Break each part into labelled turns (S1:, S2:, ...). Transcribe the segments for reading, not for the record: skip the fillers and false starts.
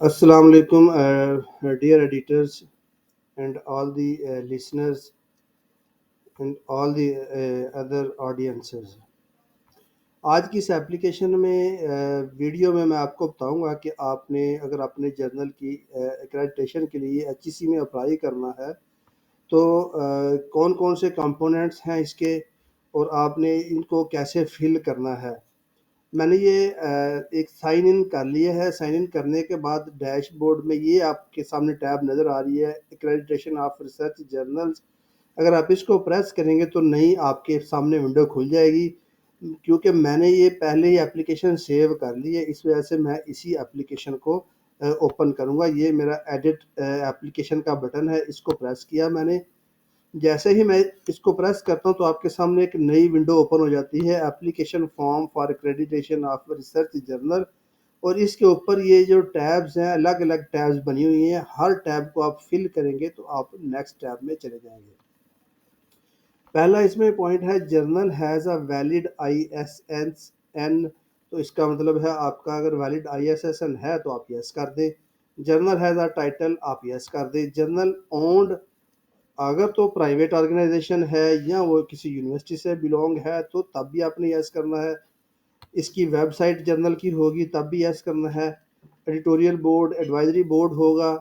S1: Assalamu alaikum, dear editors and all the listeners and all the other audiences. आज की इस application में video में मैं आपको बताऊंगा कि आपने अगर अपने जर्नल की एक्रेडिटेशन के लिए एचईसी में अप्लाई करना है तो कौन कौन से कंपोनेंट्स हैं इसके और आपने इनको कैसे फिल करना है। मैंने ये एक साइन इन कर लिया है। साइन इन करने के बाद डैशबोर्ड में ये आपके सामने टैब नज़र आ रही है, एक्रेडिटेशन ऑफ रिसर्च जर्नल्स। अगर आप इसको प्रेस करेंगे तो नई आपके सामने विंडो खुल जाएगी। क्योंकि मैंने ये पहले ही एप्लीकेशन सेव कर ली है, इस वजह से मैं इसी एप्लीकेशन को ओपन करूँगा। ये मेरा एडिट एप्लीकेशन का बटन है, इसको प्रेस किया मैंने। जैसे ही मैं इसको प्रेस करता हूँ तो आपके सामने एक नई विंडो ओपन हो जाती है, application form for accreditation of research journal. और इसके ऊपर ये जो टैब्स हैं, अलग अलग टैब्स बनी हुई हैं। हर टैब को आप फिल करेंगे तो आप नेक्स्ट टैब में चले जाएंगे। पहला इसमें पॉइंट है, journal has a valid ISSN। तो इसका मतलब है आपका अगर वैलिड ISSN है तो आप यस कर दें। जर्नल हैज़ अ टाइटल, आप यस कर दें। जर्नल ओन्ड, अगर तो प्राइवेट ऑर्गेनाइजेशन है या वो किसी यूनिवर्सिटी से बिलोंग है तो तब भी आपने यस करना है। इसकी वेबसाइट जर्नल की होगी तब भी यस करना है। एडिटोरियल बोर्ड, एडवाइजरी बोर्ड होगा।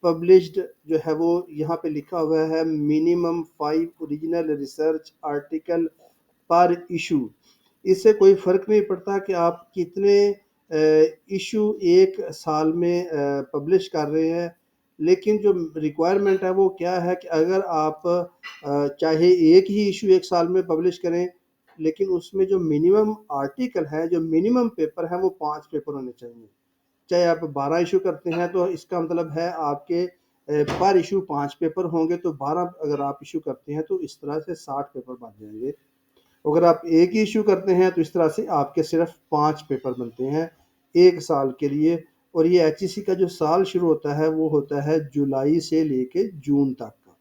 S1: पब्लिश्ड जो है वो यहाँ पे लिखा हुआ है, मिनिमम 5 ओरिजिनल रिसर्च आर्टिकल पर इशू। इससे कोई फ़र्क नहीं पड़ता कि आप कितने इशू एक साल में पब्लिश कर रहे हैं, लेकिन जो रिक्वायरमेंट है वो क्या है कि अगर आप चाहे एक ही इशू एक साल में पब्लिश करें, लेकिन उसमें जो मिनिमम आर्टिकल है, जो मिनिमम पेपर है, वो 5 पेपर होने चाहिए। चाहे आप 12 इशू करते हैं तो इसका मतलब है आपके पर इशू 5 पेपर होंगे, तो 12 अगर आप इशू करते हैं तो इस तरह से 60 पेपर बन जाएंगे। अगर आप एक ही इशू करते हैं तो इस तरह से आपके सिर्फ 5 पेपर बनते हैं एक साल के लिए। और ये एचईसी का जो साल शुरू होता है वो होता है जुलाई से लेके जून तक का।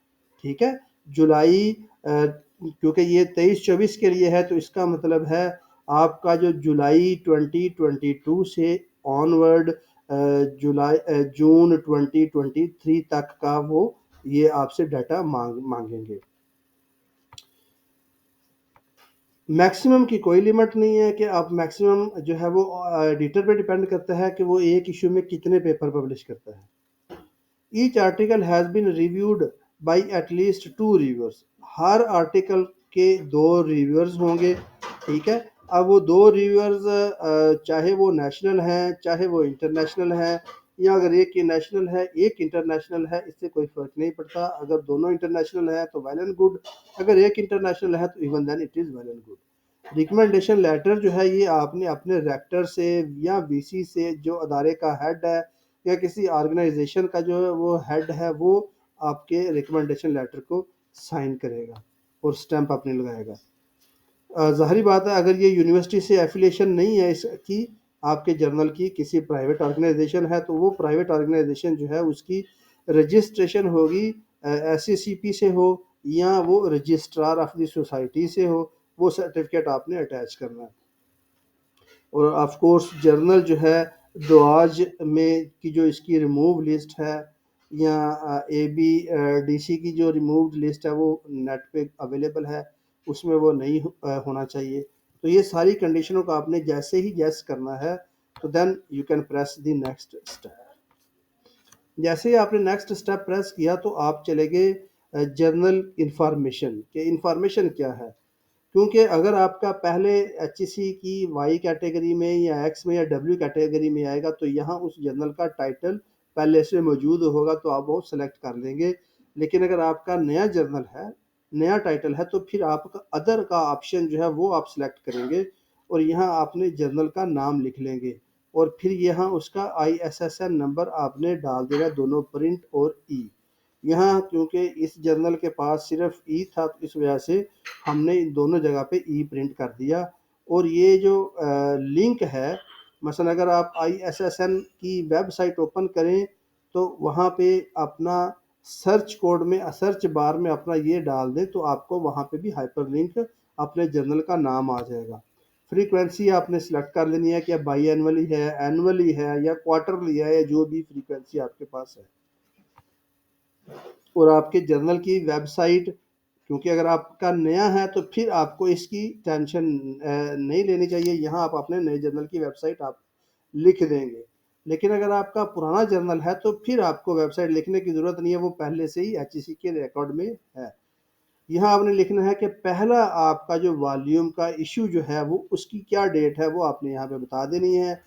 S1: ठीक है, जुलाई क्योंकि ये 23-24 के लिए है तो इसका मतलब है आपका जो जुलाई 2022 से ऑनवर्ड जून 2023 तक का वो ये आपसे डाटा मांगेंगे। मैक्सिमम की कोई लिमिट नहीं है कि आप मैक्सिमम जो है वो एडिटर पे डिपेंड करता है कि वो एक इशू में कितने पेपर पब्लिश करता है। Each article has been reviewed by at least 2 reviewers. हर आर्टिकल के 2 रिव्यूअर्स होंगे। ठीक है, अब वो 2 रिव्यूअर्स चाहे वो नेशनल हैं चाहे वो इंटरनेशनल हैं, या अगर एक ही नेशनल है एक इंटरनेशनल है, इससे कोई फ़र्क नहीं पड़ता। अगर दोनों इंटरनेशनल है तो वेल एंड गुड, अगर एक इंटरनेशनल है तो even then it is well and good. Recommendation letter जो है ये आपने अपने रेक्टर से या वीसी से, जो अदारे का हेड है या किसी ऑर्गेनाइजेशन का जो वो हेड है, वो आपके रिकमेंडेशन लेटर को साइन करेगा और स्टैंप अपने लगाएगा। ज़ाहिर बात है, अगर ये यूनिवर्सिटी से एफिलिएशन नहीं है इसकी, आपके जर्नल की किसी प्राइवेट ऑर्गेनाइजेशन है, तो वो प्राइवेट ऑर्गेनाइजेशन जो है उसकी रजिस्ट्रेशन होगी SCCP से हो या वो रजिस्ट्रार ऑफ द सोसाइटी से हो, वो सर्टिफिकेट आपने अटैच करना है। और ऑफ कोर्स जर्नल जो है दुआज में की जो इसकी रिमूव लिस्ट है या ABDC की जो रिमूव्ड लिस्ट है वो नेट पे अवेलेबल है, उसमें वो नहीं होना चाहिए। तो ये सारी कंडीशनों का आपने जैसे ही यस करना है तो then you can press the next step. जैसे ही आपने नेक्स्ट स्टेप प्रेस किया तो आप चले गए जर्नल इंफॉर्मेशन के। इंफॉर्मेशन क्या है, क्योंकि अगर आपका पहले एचईसी की वाई कैटेगरी में या एक्स में या डब्ल्यू कैटेगरी में आएगा तो यहाँ उस जर्नल का टाइटल पहले से मौजूद होगा तो आप वो सेलेक्ट कर लेंगे। लेकिन अगर आपका नया जर्नल है, नया टाइटल है, तो फिर आपका अदर का ऑप्शन जो है वो आप सेलेक्ट करेंगे और यहाँ आपने जर्नल का नाम लिख लेंगे और फिर यहाँ उसका ISSN नंबर आपने डाल देगा, दोनों प्रिंट और ई। यहाँ क्योंकि इस जर्नल के पास सिर्फ ई था तो इस वजह से हमने इन दोनों जगह पे ई प्रिंट कर दिया। और ये जो लिंक है, मसलन अगर आप ISSN की वेबसाइट ओपन करें तो वहाँ पे अपना सर्च कोड में सर्च बार में अपना ये डाल दें तो आपको वहाँ पे भी हाइपरलिंक अपने जर्नल का नाम आ जाएगा। फ्रीक्वेंसी आपने सिलेक्ट कर लेनी है कि बाई एनुअली है, एनुअली है या क्वार्टरली है, या जो भी फ्रीक्वेंसी आपके पास है। और आपके जर्नल की वेबसाइट, क्योंकि अगर आपका नया है तो फिर आपको इसकी टेंशन नहीं लेनी चाहिए। यहाँ आप अपने नए जर्नल की वेबसाइट आप लिख देंगे। लेकिन अगर आपका पुराना जर्नल है तो फिर आपको वेबसाइट लिखने की ज़रूरत नहीं है, वो पहले से ही एचईसी के रिकॉर्ड में है। यहाँ आपने लिखना है कि पहला आपका जो वॉल्यूम का इशू जो है वो उसकी क्या डेट है, वो आपने यहाँ पे बता देनी है।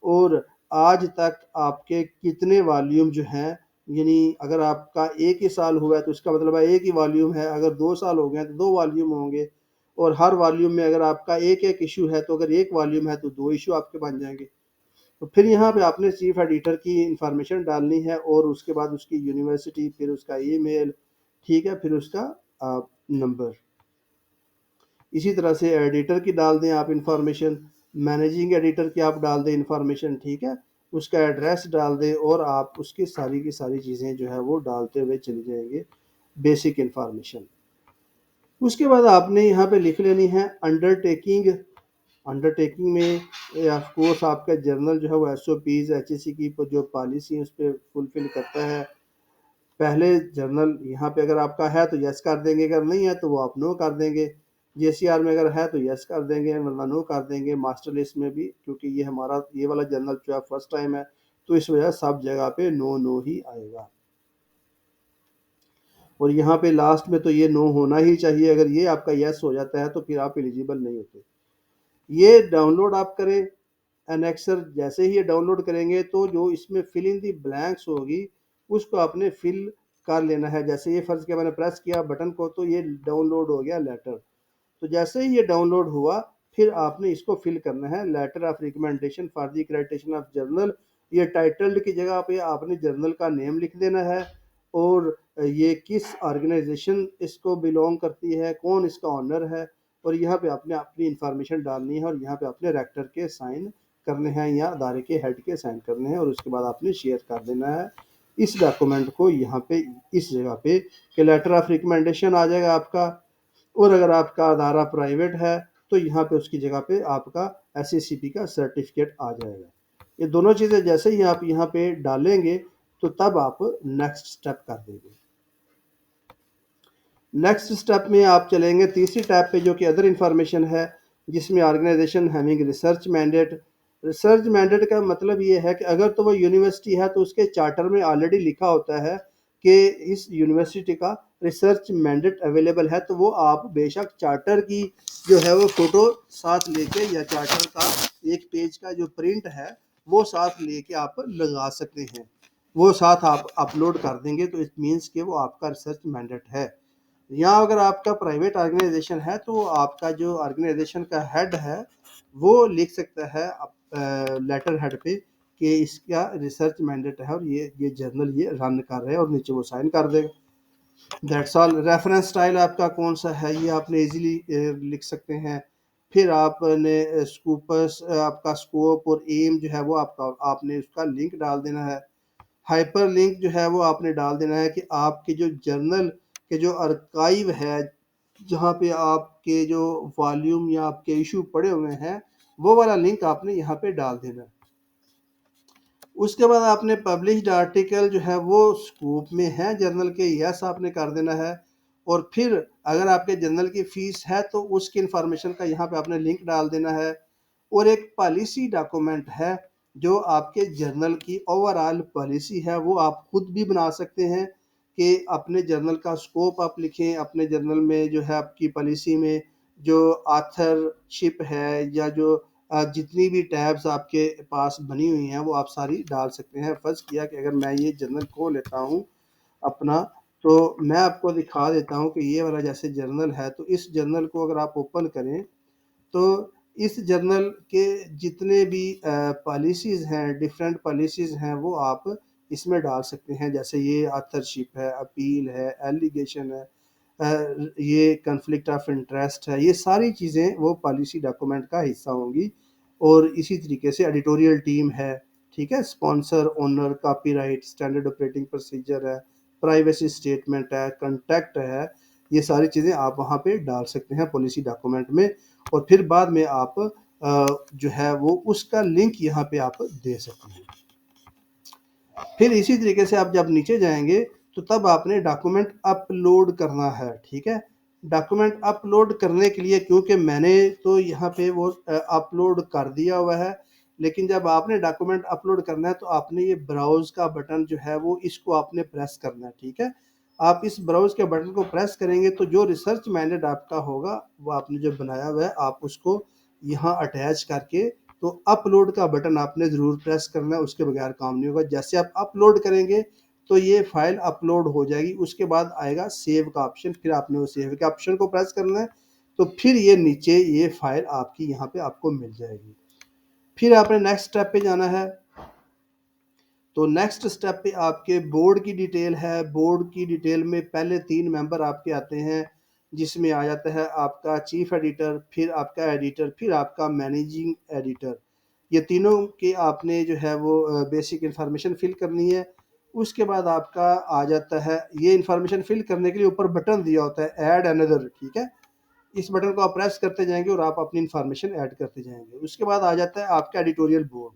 S1: और आज तक आपके कितने वॉल्यूम जो हैं, यानी अगर आपका एक ही साल हुआ है तो उसका मतलब है एक ही वॉल्यूम है, अगर 2 साल हो गए हैं तो 2 वॉल्यूम होंगे। और हर वॉल्यूम में अगर आपका एक-एक इशू है तो अगर एक वॉल्यूम है तो 2 इशू आपके बन जाएंगे। तो फिर यहाँ पे आपने चीफ एडिटर की इंफॉर्मेशन डालनी है और उसके बाद उसकी यूनिवर्सिटी, फिर उसका ईमेल, ठीक है, फिर उसका नंबर। इसी तरह से एडिटर की डाल दें आप इंफॉर्मेशन, मैनेजिंग एडिटर की आप डाल दें इंफॉर्मेशन, ठीक है, उसका एड्रेस डाल दें और आप उसकी सारी की सारी चीज़ें जो है वो डालते हुए चले जाएंगे, बेसिक इंफॉर्मेशन। उसके बाद आपने यहाँ पे लिख लेनी है अंडरटेकिंग। अंडरटेकिंग में ऑफ कोर्स आपका जर्नल जो है वो एसओपीज एचईसी की जो पॉलिसी है उस पर फुलफिल करता है। पहले जर्नल यहाँ पे अगर आपका है तो यस कर देंगे, अगर नहीं है तो वो आप नो कर देंगे। जेसीआर में अगर है तो यस कर देंगे वरना नो कर देंगे। मास्टर लिस्ट में भी, क्योंकि ये हमारा ये वाला जर्नल जो है फर्स्ट टाइम है तो इस वजह सब जगह पे नो नो ही आएगा। और यहाँ पे लास्ट में तो ये नो होना ही चाहिए, अगर ये आपका यस हो जाता है तो फिर आप एलिजिबल नहीं होते। ये डाउनलोड आप करें एनेक्सर। जैसे ही ये डाउनलोड करेंगे तो जो इसमें फिल इन दी ब्लैंक्स होगी उसको आपने फिल कर लेना है। जैसे ये फर्ज किया मैंने प्रेस किया बटन को तो ये डाउनलोड हो गया लेटर। तो जैसे ही ये डाउनलोड हुआ फिर आपने इसको फिल करना है, letter of recommendation for the accreditation of journal. ये टाइटल्ड की जगह पे आपने जर्नल का नेम लिख देना है और ये किस ऑर्गेनाइजेशन इसको बिलोंग करती है, कौन इसका ऑनर है, और यहाँ पे आपने अपनी इंफॉर्मेशन डालनी है और यहाँ पे अपने रेक्टर के साइन करने हैं या अदारे के हेड के साइन करने हैं और उसके बाद आपने शेयर कर देना है इस डॉक्यूमेंट को यहाँ पे इस जगह पे कि लेटर ऑफ रिकमेंडेशन आ जाएगा आपका। और अगर आपका अदारा प्राइवेट है तो यहाँ पे उसकी जगह पे आपका एससीसीपी का सर्टिफिकेट आ जाएगा। ये दोनों चीज़ें जैसे ही आप यहाँ पे डालेंगे तो तब आप नेक्स्ट स्टेप कर देंगे। नेक्स्ट स्टेप में आप चलेंगे तीसरी टैब पे जो कि अदर इंफॉर्मेशन है, जिसमें organisation having research mandate. Research mandate का मतलब ये है कि अगर तो वो यूनिवर्सिटी है तो उसके चार्टर में ऑलरेडी लिखा होता है कि इस यूनिवर्सिटी का रिसर्च मैंडेट अवेलेबल है, तो वो आप बेशक चार्टर की जो है वो फोटो साथ लेके या चार्टर का एक पेज का जो प्रिंट है वो साथ लेके आप लगा सकते हैं। वो साथ आप अपलोड कर देंगे तो इट मीन्स कि वो आपका रिसर्च मैंडेट है। या अगर आपका प्राइवेट ऑर्गेनाइजेशन है तो आपका जो ऑर्गेनाइजेशन का हेड है वो लिख सकता है लेटर हेड पे कि इसका रिसर्च मैंडेट है और ये जर्नल ये रन कर रहे हैं और नीचे वो साइन कर देगा। That's all. रेफरेंस स्टाइल आपका कौन सा है ये आपने इजीली लिख सकते हैं। फिर आपने स्कूपस आपका स्कोप और एम जो है वो आपका आपने उसका लिंक डाल देना है। हाइपर लिंक जो है वो आपने डाल देना है कि आपके जो जर्नल के जो आर्काइव है जहाँ पे आपके जो वॉल्यूम या आपके इशू पड़े हुए हैं वो वाला लिंक आपने यहाँ पे डाल देना है। उसके बाद आपने पब्लिश्ड आर्टिकल जो है वो स्कोप में है जर्नल के, यस आपने कर देना है। और फिर अगर आपके जर्नल की फीस है तो उसकी इंफॉर्मेशन का यहाँ पे आपने लिंक डाल देना है। और एक पॉलिसी डॉक्यूमेंट है जो आपके जर्नल की ओवरऑल पॉलिसी है, वो आप खुद भी बना सकते हैं कि अपने जर्नल का स्कोप आप लिखें, अपने जर्नल में जो है आपकी पॉलिसी में जो ऑथरशिप है या जो जितनी भी टैब्स आपके पास बनी हुई हैं वो आप सारी डाल सकते हैं। फ़र्ज़ किया कि अगर मैं ये जर्नल खोल लेता हूँ अपना, तो मैं आपको दिखा देता हूँ कि ये वाला जैसे जर्नल है तो इस जर्नल को अगर आप ओपन करें तो इस जर्नल के जितने भी पॉलिसीज़ हैं, डिफरेंट पॉलिसीज़ हैं, वो आप इसमें डाल सकते हैं। जैसे ये ऑथरशिप है, अपील है, एलिगेशन है, ये कॉन्फ्लिक्ट ऑफ इंटरेस्ट है, ये सारी चीज़ें वो पॉलिसी डॉक्यूमेंट का हिस्सा होंगी। और इसी तरीके से एडिटोरियल टीम है, ठीक है, sponsor, owner, copyright, standard operating procedure है, प्राइवेसी स्टेटमेंट है, कॉन्टैक्ट है, ये सारी चीज़ें आप वहाँ पे डाल सकते हैं पॉलिसी डॉक्यूमेंट में। और फिर बाद में आप जो है वो उसका लिंक यहाँ पे आप दे सकते हैं। फिर इसी तरीके से आप जब नीचे जाएंगे तो तब आपने डॉक्यूमेंट अपलोड करना है, ठीक है। डॉक्यूमेंट अपलोड करने के लिए, क्योंकि मैंने तो यहाँ पे वो अपलोड कर दिया हुआ है, लेकिन जब आपने डॉक्यूमेंट अपलोड करना है तो आपने ये ब्राउज का बटन जो है वो इसको आपने प्रेस करना है, ठीक है। आप इस ब्राउज के बटन को प्रेस करेंगे तो जो रिसर्च मैनेड आपका होगा वो आपने जो बनाया हुआ है आप उसको यहाँ अटैच करके, तो अपलोड का बटन आपने ज़रूर प्रेस करना है, उसके बगैर काम नहीं होगा। जैसे आप अपलोड करेंगे तो ये फाइल अपलोड हो जाएगी, उसके बाद आएगा सेव का ऑप्शन, फिर आपने वो सेव के ऑप्शन को प्रेस करना है, तो फिर ये नीचे ये फाइल आपकी यहाँ पे आपको मिल जाएगी। फिर आपने नेक्स्ट स्टेप पे जाना है। तो नेक्स्ट स्टेप पे आपके बोर्ड की डिटेल है। बोर्ड की डिटेल में पहले 3 मेंबर आपके आते हैं, जिसमें आ जाता है आपका चीफ एडिटर, फिर आपका एडिटर, फिर आपका मैनेजिंग एडिटर। ये तीनों की आपने जो है वो बेसिक इन्फॉर्मेशन फिल करनी है। उसके बाद आपका आ जाता है, ये इन्फॉर्मेशन फिल करने के लिए ऊपर बटन दिया होता है ऐड अनदर, ठीक है। इस बटन को आप प्रेस करते जाएंगे और आप अपनी इन्फॉर्मेशन ऐड करते जाएंगे। उसके बाद आ जाता है आपका एडिटोरियल बोर्ड।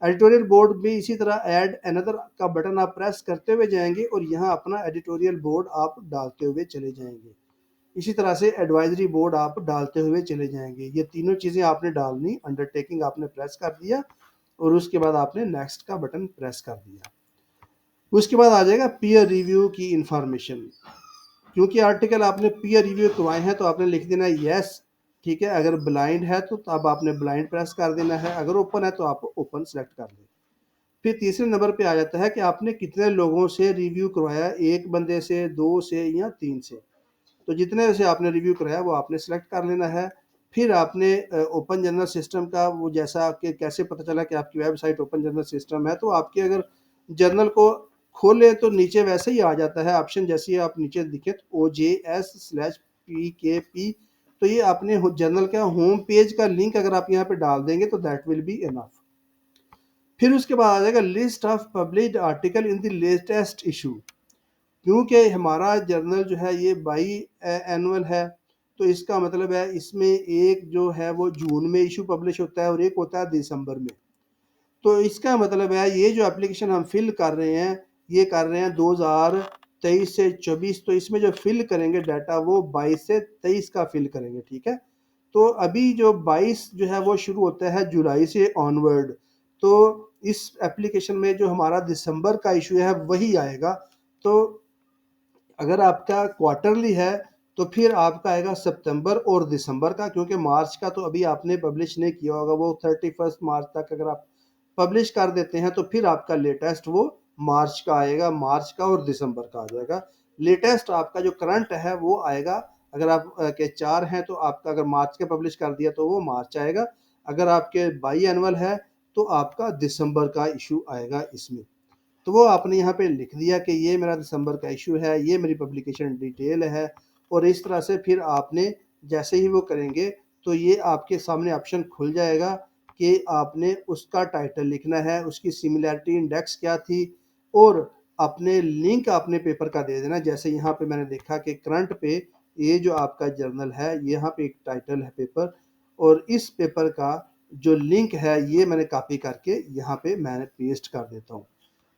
S1: एडिटोरियल बोर्ड में इसी तरह ऐड अनदर का बटन आप प्रेस करते हुए जाएंगे और यहाँ अपना एडिटोरियल बोर्ड आप डालते हुए चले जाएंगे। इसी तरह से एडवाइजरी बोर्ड आप डालते हुए चले जाएंगे। ये तीनों चीज़ें आपने डालनी, अंडरटेकिंग आपने प्रेस कर दिया और उसके बाद आपने नेक्स्ट का बटन प्रेस कर दिया। उसके बाद आ जाएगा पीयर रिव्यू की इंफॉर्मेशन। क्योंकि आर्टिकल आपने पीयर रिव्यू करवाए हैं तो आपने लिख देना यस, ठीक है। अगर ब्लाइंड है तो तब आपने ब्लाइंड प्रेस कर देना है, अगर ओपन है तो आप ओपन सेलेक्ट कर लें। फिर तीसरे नंबर पे आ जाता है कि आपने कितने लोगों से रिव्यू करवाया, एक बंदे से, 2 से या 3 से। तो जितने से आपने रिव्यू कराया वो आपने सेलेक्ट कर लेना है। फिर आपने ओपन जनरल सिस्टम का वो, जैसा कि कैसे पता चला कि आपकी वेबसाइट ओपन जनरल सिस्टम है, तो आपके अगर जर्नल को खोले तो नीचे वैसे ही आ जाता है ऑप्शन, जैसे ही आप नीचे दिखे तो OJS/PKP, तो ये आपने जर्नल का होम पेज का लिंक अगर आप यहाँ पे डाल देंगे तो दैट विल बी इनफ। फिर उसके बाद आ जाएगा list of published article in the latest issue. क्योंकि हमारा जर्नल जो है ये बाई एनुअल है, तो इसका मतलब है इसमें एक जो है वो जून में इशू पब्लिश होता है और एक होता है दिसंबर में। तो इसका मतलब है ये जो एप्लीकेशन हम फिल कर रहे हैं, ये कर रहे हैं 2023 से 24, तो इसमें जो फिल करेंगे डाटा वो 22 से 23 का फिल करेंगे, ठीक है। तो अभी जो 22 जो है वो शुरू होता है जुलाई से ऑनवर्ड, तो इस एप्लीकेशन में जो हमारा दिसंबर का इशू है वही आएगा। तो अगर आपका क्वार्टरली है तो फिर आपका आएगा सितंबर और दिसंबर का, क्योंकि मार्च का तो अभी आपने पब्लिश नहीं किया होगा, वो 31 मार्च तक अगर आप पब्लिश कर देते हैं तो फिर आपका लेटेस्ट वो मार्च का आएगा, मार्च का और दिसंबर का आ जाएगा। लेटेस्ट आपका जो करंट है वो आएगा, अगर आप के 4 हैं तो आपका अगर मार्च के पब्लिश कर दिया तो वो मार्च आएगा, अगर आपके बाई एनुअल है तो आपका दिसंबर का इशू आएगा इसमें। तो वो आपने यहाँ पे लिख दिया कि ये मेरा दिसंबर का इशू है, ये मेरी पब्लिकेशन डिटेल है, और इस तरह से फिर आपने जैसे ही वो करेंगे तो ये आपके सामने ऑप्शन खुल जाएगा कि आपने उसका टाइटल लिखना है, उसकी सिमिलैरिटी इंडेक्स क्या थी, और अपने लिंक अपने पेपर का दे देना। जैसे यहाँ पे मैंने देखा कि करंट पे ये जो आपका जर्नल है, यहाँ पे एक टाइटल है पेपर, और इस पेपर का जो लिंक है ये मैंने कॉपी करके यहाँ पे मैंने पेस्ट कर देता हूँ।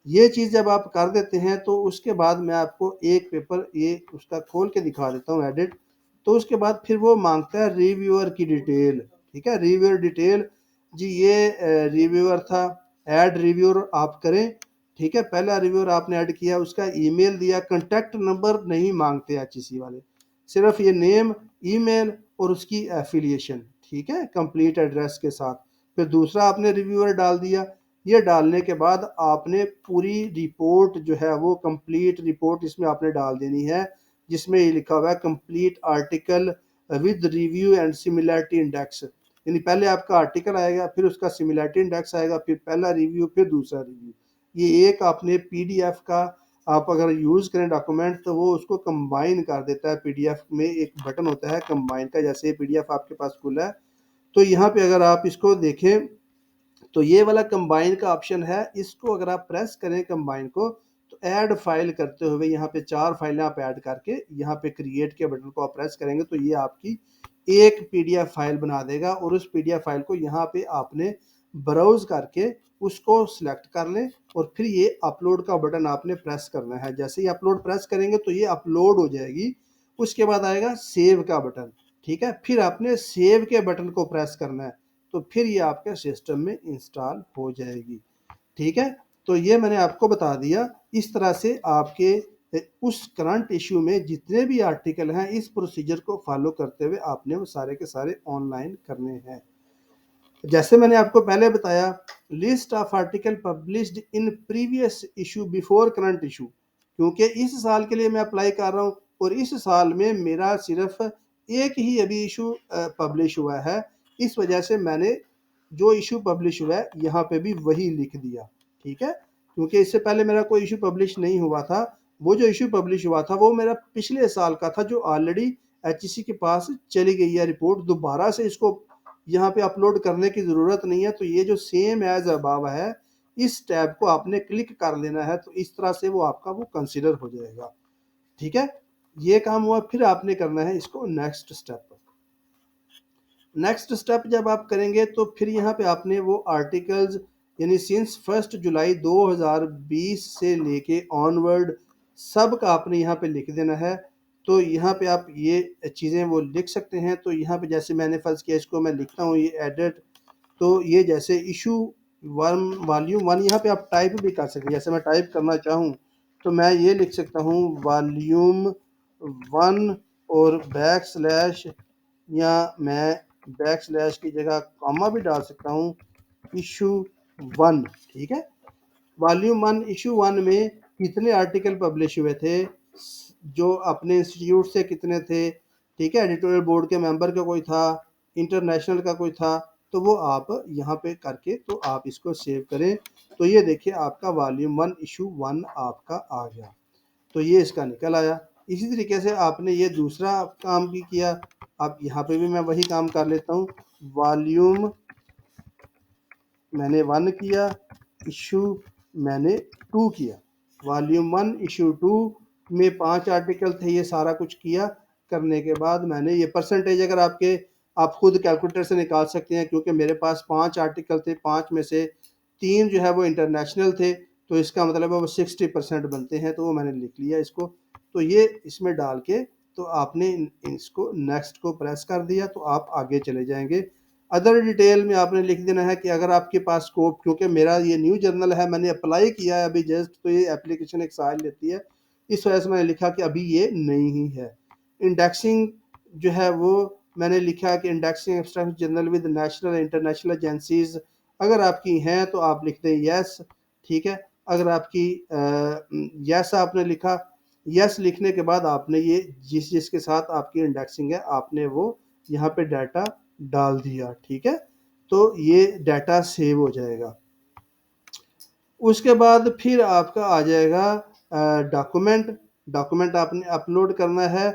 S1: ये चीज़ जब आप कर देते हैं तो उसके बाद मैं आपको एक पेपर ये उसका खोल के दिखा देता हूँ एडिट। तो उसके बाद फिर वो मांगता है रिव्यूअर की डिटेल, ठीक है। रिव्यूअर डिटेल जी, ये रिव्यूअर था, ऐड रिव्यूअर आप करें, ठीक है। पहला रिव्यूअर आपने ऐड किया, उसका ईमेल दिया, कांटेक्ट नंबर नहीं मांगते HEC वाले, सिर्फ ये नेम, ईमेल और उसकी एफिलिएशन, ठीक है, कंप्लीट एड्रेस के साथ। फिर दूसरा आपने रिव्यूअर डाल दिया। ये डालने के बाद आपने पूरी रिपोर्ट जो है वो कंप्लीट रिपोर्ट इसमें आपने डाल देनी है, जिसमें ये लिखा हुआ है complete article with review and similarity index. यानी पहले आपका आर्टिकल आएगा, फिर उसका सिमिलैरिटी इंडेक्स आएगा, फिर पहला रिव्यू, फिर दूसरा रिव्यू। ये एक आपने PDF का आप अगर यूज़ करें डॉक्यूमेंट तो वो उसको कंबाइन कर देता है। PDF में एक बटन होता है कंबाइन का, जैसे PDF आपके पास खुला है तो यहाँ पे अगर आप इसको देखें तो ये वाला कंबाइन का ऑप्शन है, इसको अगर आप प्रेस करें कंबाइन को तो ऐड फाइल करते हुए यहाँ पे 4 फाइलें आप ऐड करके यहाँ पे क्रिएट के बटन को आप प्रेस करेंगे तो ये आपकी एक पीडीएफ फाइल बना देगा और उस पीडीएफ फाइल को यहाँ पे आपने ब्राउज करके उसको सिलेक्ट कर लें और फिर ये अपलोड का बटन आपने प्रेस करना है। जैसे ही अपलोड प्रेस करेंगे तो ये अपलोड हो जाएगी। उसके बाद आएगा सेव का बटन, ठीक है। फिर आपने सेव के बटन को प्रेस करना है, तो फिर ये आपके सिस्टम में इंस्टॉल हो जाएगी, ठीक है। तो ये मैंने आपको बता दिया। इस तरह से आपके उस करंट इशू में जितने भी आर्टिकल हैं, इस प्रोसीजर को फॉलो करते हुए आपने वो सारे के सारे ऑनलाइन करने हैं। जैसे मैंने आपको पहले बताया, list of article published in previous issue before current issue, क्योंकि इस साल के लिए मैं अप्लाई कर रहा हूँ और इस साल में मेरा सिर्फ एक ही अभी इशू पब्लिश हुआ है। इस वजह से मैंने जो इशू पब्लिश हुआ है यहाँ पे भी वही लिख दिया, ठीक है। क्योंकि इससे पहले मेरा कोई इशू पब्लिश नहीं हुआ था। वो जो इशू पब्लिश हुआ था वो मेरा पिछले साल का था, जो ऑलरेडी एचईसी के पास चली गई है रिपोर्ट। दोबारा से इसको यहाँ पे अपलोड करने की ज़रूरत नहीं है। तो ये जो सेम एज अबव है, इस टैब को आपने क्लिक कर लेना है, तो इस तरह से वो आपका वो कंसिडर हो जाएगा, ठीक है। ये काम हुआ। फिर आपने करना है इसको नेक्स्ट स्टेप। नेक्स्ट स्टेप जब आप करेंगे तो फिर यहाँ पे आपने वो आर्टिकल्स यानी सिंस 1 जुलाई 2020 से लेके ऑनवर्ड सब का आपने यहाँ पे लिख देना है। तो यहाँ पे आप ये चीज़ें वो लिख सकते हैं। तो यहाँ पे जैसे मैंने फर्ज किया, इसको मैं लिखता हूँ ये एडिट। तो ये जैसे इशू वन वॉल्यूम वन, यहाँ पे आप टाइप भी कर सकते हैं। जैसे मैं टाइप करना चाहूँ तो मैं ये लिख सकता हूँ वॉल्यूम वन और बैक स्लैश, या मैं बैक स्लैश की जगह कॉमा भी डाल सकता हूँ, इशू वन, ठीक है। वॉल्यूम वन इशू वन में कितने आर्टिकल पब्लिश हुए थे, जो अपने इंस्टीट्यूट से कितने थे, ठीक है। एडिटोरियल बोर्ड के मेंबर का कोई था, इंटरनेशनल का कोई था, तो वो आप यहाँ पे करके तो आप इसको सेव करें। तो ये देखिए आपका वॉल्यूम वन इशू वन आपका आ गया। तो ये इसका निकल आया। इसी तरीके से आपने ये दूसरा काम भी किया। अब यहाँ पे भी मैं वही काम कर लेता हूँ। वॉल्यूम मैंने वन किया, इशू मैंने टू किया। वॉल्यूम वन इशू टू में 5 आर्टिकल थे। ये सारा कुछ किया। करने के बाद मैंने ये परसेंटेज अगर आपके आप खुद कैलकुलेटर से निकाल सकते हैं, क्योंकि मेरे पास 5 आर्टिकल थे, 5 में से 3 जो है वो इंटरनेशनल थे, तो इसका मतलब है वो 60% बनते हैं। तो वो मैंने लिख लिया इसको। तो ये इसमें डाल के तो आपने इसको नेक्स्ट को प्रेस कर दिया, तो आप आगे चले जाएंगे। अदर डिटेल में आपने लिख देना है कि अगर आपके पास स्कोप, क्योंकि मेरा ये न्यू जर्नल है, मैंने अप्लाई किया है अभी जस्ट, तो ये एप्लीकेशन एक साल लेती है। इस वजह से मैंने लिखा कि अभी ये नहीं ही है। इंडेक्सिंग जो है वो मैंने लिखा कि indexing abstract journal with national international agencies, अगर आपकी हैं तो आप लिख दें यस, ठीक है। अगर आपकी यस आपने लिखा, यस लिखने के बाद आपने ये जिसके साथ आपकी इंडेक्सिंग है आपने वो यहाँ पे डाटा डाल दिया, ठीक है। तो ये डाटा सेव हो जाएगा। उसके बाद फिर आपका आ जाएगा डॉक्यूमेंट। डॉक्यूमेंट आपने अपलोड करना है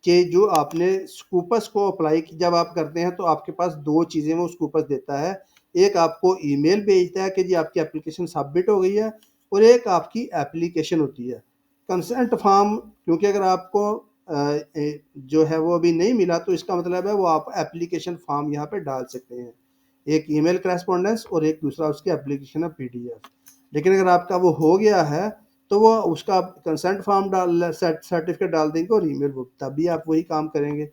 S1: कि जो आपने स्कूपस को अप्लाई जब आप करते हैं तो आपके पास दो चीज़ें वो स्कूपस देता है। एक आपको ईमेल भेजता है कि जी आपकी एप्लीकेशन सबमिट हो गई है, और एक आपकी एप्लीकेशन होती है कंसेंट फॉर्म। क्योंकि अगर आपको जो है वो अभी नहीं मिला, तो इसका मतलब है वो आप एप्लीकेशन फॉर्म यहाँ पे डाल सकते हैं। एक ईमेल करस्पॉन्डेंस और एक दूसरा उसकी एप्लीकेशन है पीडीएफ। लेकिन अगर आपका वो हो गया है तो वो उसका कंसेंट फॉर्म डाल सर्टिफिकेट डाल देंगे और ईमेल, वो तभी आप वही काम करेंगे।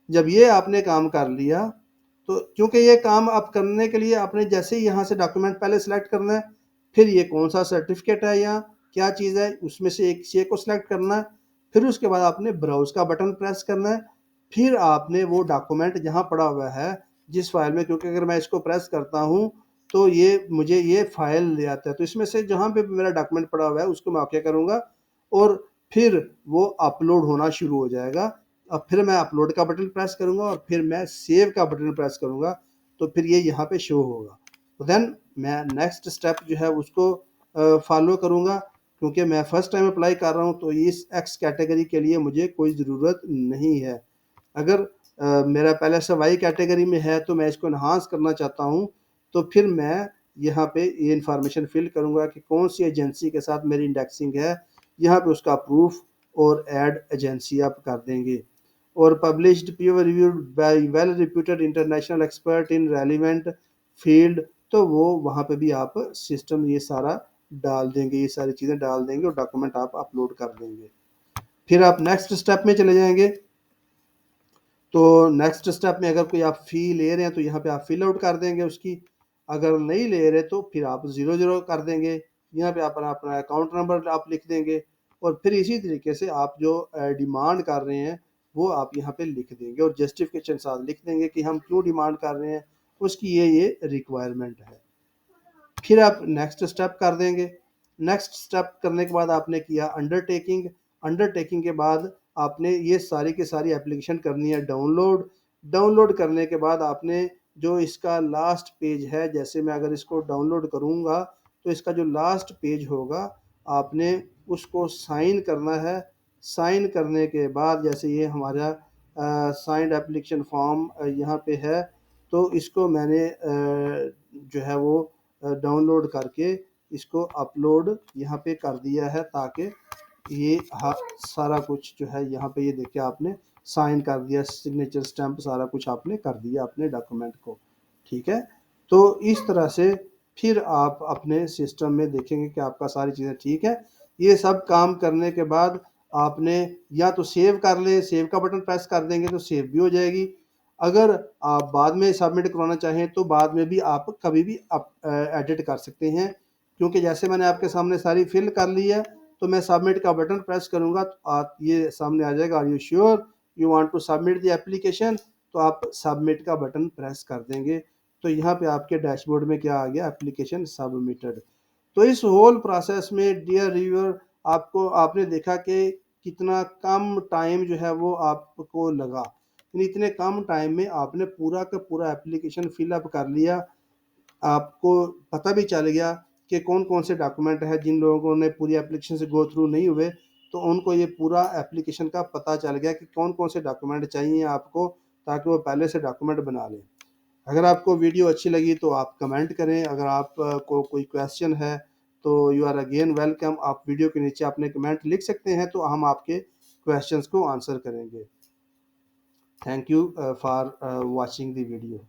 S1: जब ये आपने काम कर लिया, तो क्योंकि ये काम आप करने के लिए आपने जैसे ही यहाँ से डॉक्यूमेंट पहले सेलेक्ट करना है, फिर ये कौन सा सर्टिफिकेट है या क्या चीज़ है उसमें से एक से को सिलेक्ट करना है। फिर उसके बाद आपने ब्राउज का बटन प्रेस करना है। फिर आपने वो डॉक्यूमेंट जहाँ पड़ा हुआ है जिस फाइल में, क्योंकि अगर मैं इसको प्रेस करता हूँ तो ये मुझे ये फाइल ले आता है, तो इसमें से जहाँ पे मेरा डॉक्यूमेंट पड़ा हुआ है उसको मैं ओके करूँगा और फिर वो अपलोड होना शुरू हो जाएगा। अब फिर मैं अपलोड का बटन प्रेस करूँगा और फिर मैं सेव का बटन प्रेस करूँगा, तो फिर ये यहाँ पे शो होगा। तो देन मैं नेक्स्ट स्टेप जो है उसको फॉलो करूँगा। क्योंकि मैं फर्स्ट टाइम अप्लाई कर रहा हूँ तो इस एक्स कैटेगरी के लिए मुझे कोई ज़रूरत नहीं है। अगर मेरा पहले से वाई कैटेगरी में है तो मैं इसको इन्हांस करना चाहता हूँ, तो फिर मैं यहाँ पे ये इन्फॉर्मेशन फिल करूँगा कि कौन सी एजेंसी के साथ मेरी इंडेक्सिंग है। यहाँ पे उसका प्रूफ और ऐड एजेंसी आप कर देंगे। और published peer reviewed by well reputed international expert in relevant field, तो वो वहाँ पे भी आप सिस्टम ये सारा डाल देंगे, ये सारी चीज़ें डाल देंगे और डॉक्यूमेंट आप अपलोड कर देंगे। फिर आप नेक्स्ट स्टेप में चले जाएंगे। तो नेक्स्ट स्टेप में अगर कोई आप फ़ी ले रहे हैं तो यहाँ पे आप फिल आउट कर देंगे उसकी, अगर नहीं ले रहे तो फिर आप 0 कर देंगे। यहाँ पे अपना अपना अकाउंट नंबर आप लिख देंगे और फिर इसी तरीके से आप जो डिमांड कर रहे हैं वो आप यहाँ पे लिख देंगे और जस्टिफिकेशन साथ लिख देंगे कि हम क्यों डिमांड कर रहे हैं, उसकी ये रिक्वायरमेंट है। फिर आप नेक्स्ट स्टेप कर देंगे। नेक्स्ट स्टेप करने के बाद आपने किया अंडरटेकिंग। अंडरटेकिंग के बाद आपने ये सारी की सारी एप्लीकेशन करनी है डाउनलोड। डाउनलोड करने के बाद आपने जो इसका लास्ट पेज है, जैसे मैं अगर इसको डाउनलोड करूँगा तो इसका जो लास्ट पेज होगा आपने उसको साइन करना है। साइन करने के बाद जैसे ये हमारा साइंड एप्लीकेशन फॉर्म यहाँ पे है, तो इसको मैंने जो है वो डाउनलोड करके इसको अपलोड यहाँ पे कर दिया है, ताकि ये सारा कुछ जो है यहाँ पे ये देखिए आपने साइन कर दिया, सिग्नेचर स्टैंप सारा कुछ आपने कर दिया अपने डॉक्यूमेंट को। ठीक है, तो इस तरह से फिर आप अपने सिस्टम में देखेंगे कि आपका सारी चीज़ें ठीक है। ये सब काम करने के बाद आपने या तो सेव कर ले, सेव का बटन प्रेस कर देंगे तो सेव भी हो जाएगी। अगर आप बाद में सबमिट करवाना चाहें तो बाद में भी आप कभी भी एडिट कर सकते हैं, क्योंकि जैसे मैंने आपके सामने सारी फिल कर ली है तो मैं सबमिट का बटन प्रेस करूंगा तो आप ये सामने आ जाएगा, are you sure you want to submit the application, तो आप सबमिट का बटन प्रेस कर देंगे तो यहाँ पे आपके डैशबोर्ड में क्या आ गया, एप्लीकेशन सबमिटेड। तो इस होल प्रोसेस में डियर रिव्यूअर आपको आपने देखा कि कितना कम टाइम जो है वो आपको लगा, यानी इतने कम टाइम में आपने पूरा का पूरा एप्लीकेशन फिलअप कर लिया। आपको पता भी चल गया कि कौन कौन से डॉक्यूमेंट है, जिन लोगों ने पूरी एप्लीकेशन से गो थ्रू नहीं हुए तो उनको ये पूरा एप्लीकेशन का पता चल गया कि कौन कौन से डॉक्यूमेंट चाहिए आपको, ताकि वो पहले से डॉक्यूमेंट बना लें। अगर आपको वीडियो अच्छी लगी तो आप कमेंट करें, अगर आप को कोई क्वेश्चन है तो यू आर अगेन वेलकम, आप वीडियो के नीचे अपने कमेंट लिख सकते हैं तो हम आपके क्वेश्चंस को आंसर करेंगे। Thank you for watching the video.